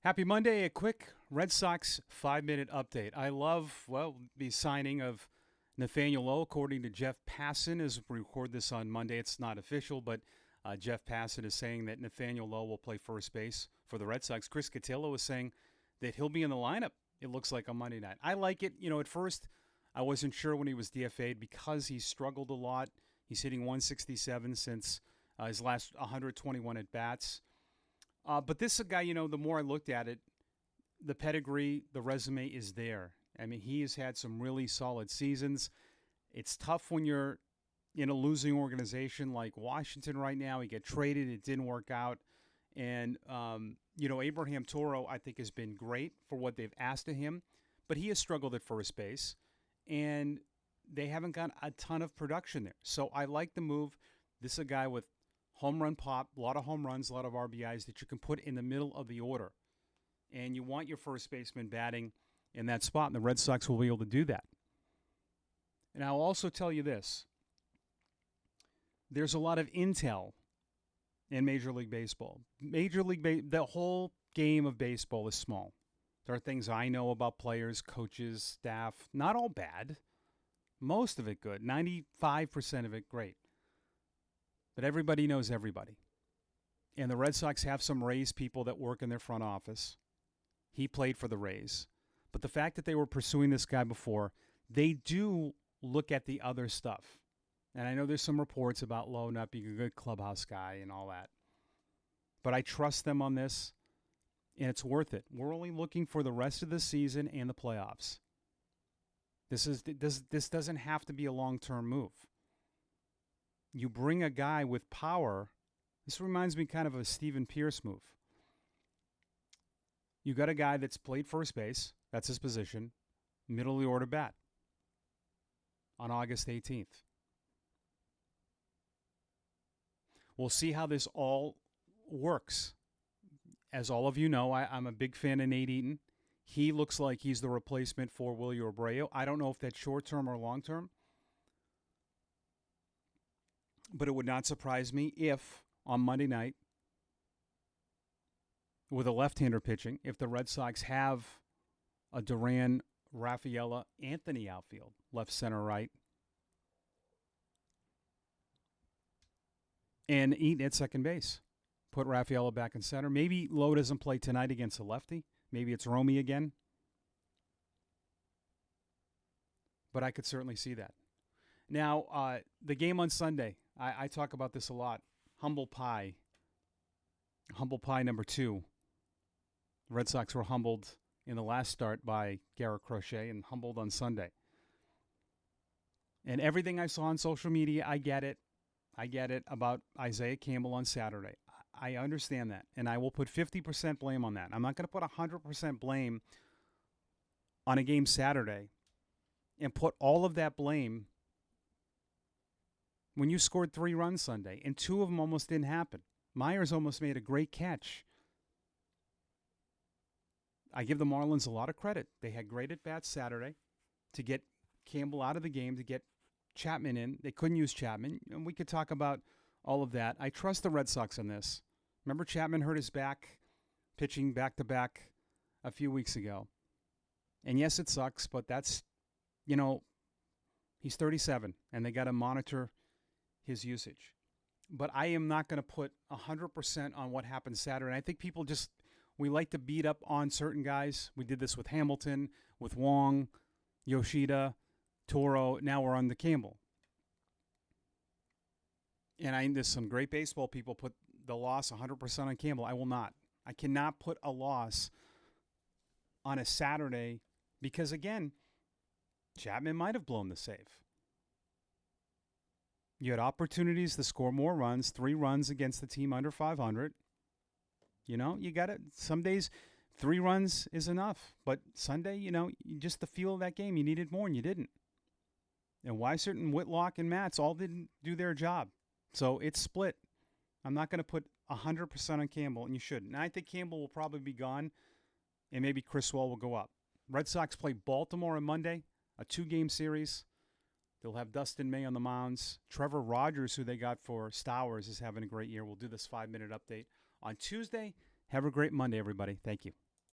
Happy Monday. A quick Red Sox 5-minute update. I love, the signing of Nathaniel Lowe, according to Jeff Passan, as we record this on Monday. It's not official, but Jeff Passan is saying that Nathaniel Lowe will play first base for the Red Sox. Chris Cotillo is saying that he'll be in the lineup, it looks like, on Monday night. I like it. At first, I wasn't sure when he was DFA'd because he struggled a lot. He's hitting 167 since his last 121 at-bats. But this is a guy, the more I looked at it, the pedigree, the resume is there. I mean, he has had some really solid seasons. It's tough when you're in a losing organization like Washington right now. He got traded. It didn't work out. And, Abraham Toro, I think, has been great for what they've asked of him. But he has struggled at first base. And they haven't got a ton of production there. So I like the move. This is a guy with home run pop, a lot of home runs, a lot of RBIs that you can put in the middle of the order. And you want your first baseman batting in that spot, and the Red Sox will be able to do that. And I'll also tell you this. There's a lot of intel in Major League Baseball. The whole game of baseball is small. There are things I know about players, coaches, staff, not all bad. Most of it good. 95% of it great. But everybody knows everybody. And the Red Sox have some Rays people that work in their front office. He played for the Rays. But the fact that they were pursuing this guy before, they do look at the other stuff. And I know there's some reports about Lowe not being a good clubhouse guy and all that. But I trust them on this, and it's worth it. We're only looking for the rest of the season and the playoffs. This doesn't have to be a long-term move. You bring a guy with power. This reminds me kind of a Steven Pierce move. You got a guy that's played first base. That's his position. Middle of the order bat. On August 18th. We'll see how this all works. As all of you know, I'm a big fan of Nate Eaton. He looks like he's the replacement for Willie Abreu. I don't know if that's short-term or long-term. But it would not surprise me if, on Monday night, with a left-hander pitching, if the Red Sox have a Duran, Rafaela, Anthony outfield, left, center, right, and Eaton at second base. Put Rafaela back in center. Maybe Lowe doesn't play tonight against a lefty. Maybe it's Romy again. But I could certainly see that. Now, the game on Sunday, I talk about this a lot. Humble pie. Humble pie number 2. The Red Sox were humbled in the last start by Garrett Crochet and humbled on Sunday. And everything I saw on social media, I get it. I get it about Isaiah Campbell on Saturday. I understand that. And I will put 50% blame on that. I'm not going to put 100% blame on a game Saturday and put all of that blame when you scored 3 runs Sunday, and 2 of them almost didn't happen. Myers almost made a great catch. I give the Marlins a lot of credit. They had great at-bats Saturday to get Campbell out of the game, to get Chapman in. They couldn't use Chapman, and we could talk about all of that. I trust the Red Sox on this. Remember Chapman hurt his back pitching back-to-back a few weeks ago. And yes, it sucks, but that's, he's 37, and they got to monitor his usage. But I am not going to put 100% on what happened Saturday. And I think people we like to beat up on certain guys. We did this with Hamilton, with Wong, Yoshida, Toro. Now we're on the Campbell. And there's some great baseball people put the loss 100% on Campbell. I will not. I cannot put a loss on a Saturday because, again, Chapman might have blown the save. You had opportunities to score more runs, 3 runs against the team under 500. You got it. Some days 3 runs is enough. But Sunday, just the feel of that game, you needed more and you didn't. And Weissert and Whitlock and Matz all didn't do their job. So it's split. I'm not going to put 100% on Campbell, and you shouldn't. And I think Campbell will probably be gone, and maybe Criswell will go up. Red Sox play Baltimore on Monday, a 2-game series. They'll have Dustin May on the mounds. Trevor Rogers, who they got for Stowers, is having a great year. We'll do this 5-minute update on Tuesday. Have a great Monday, everybody. Thank you.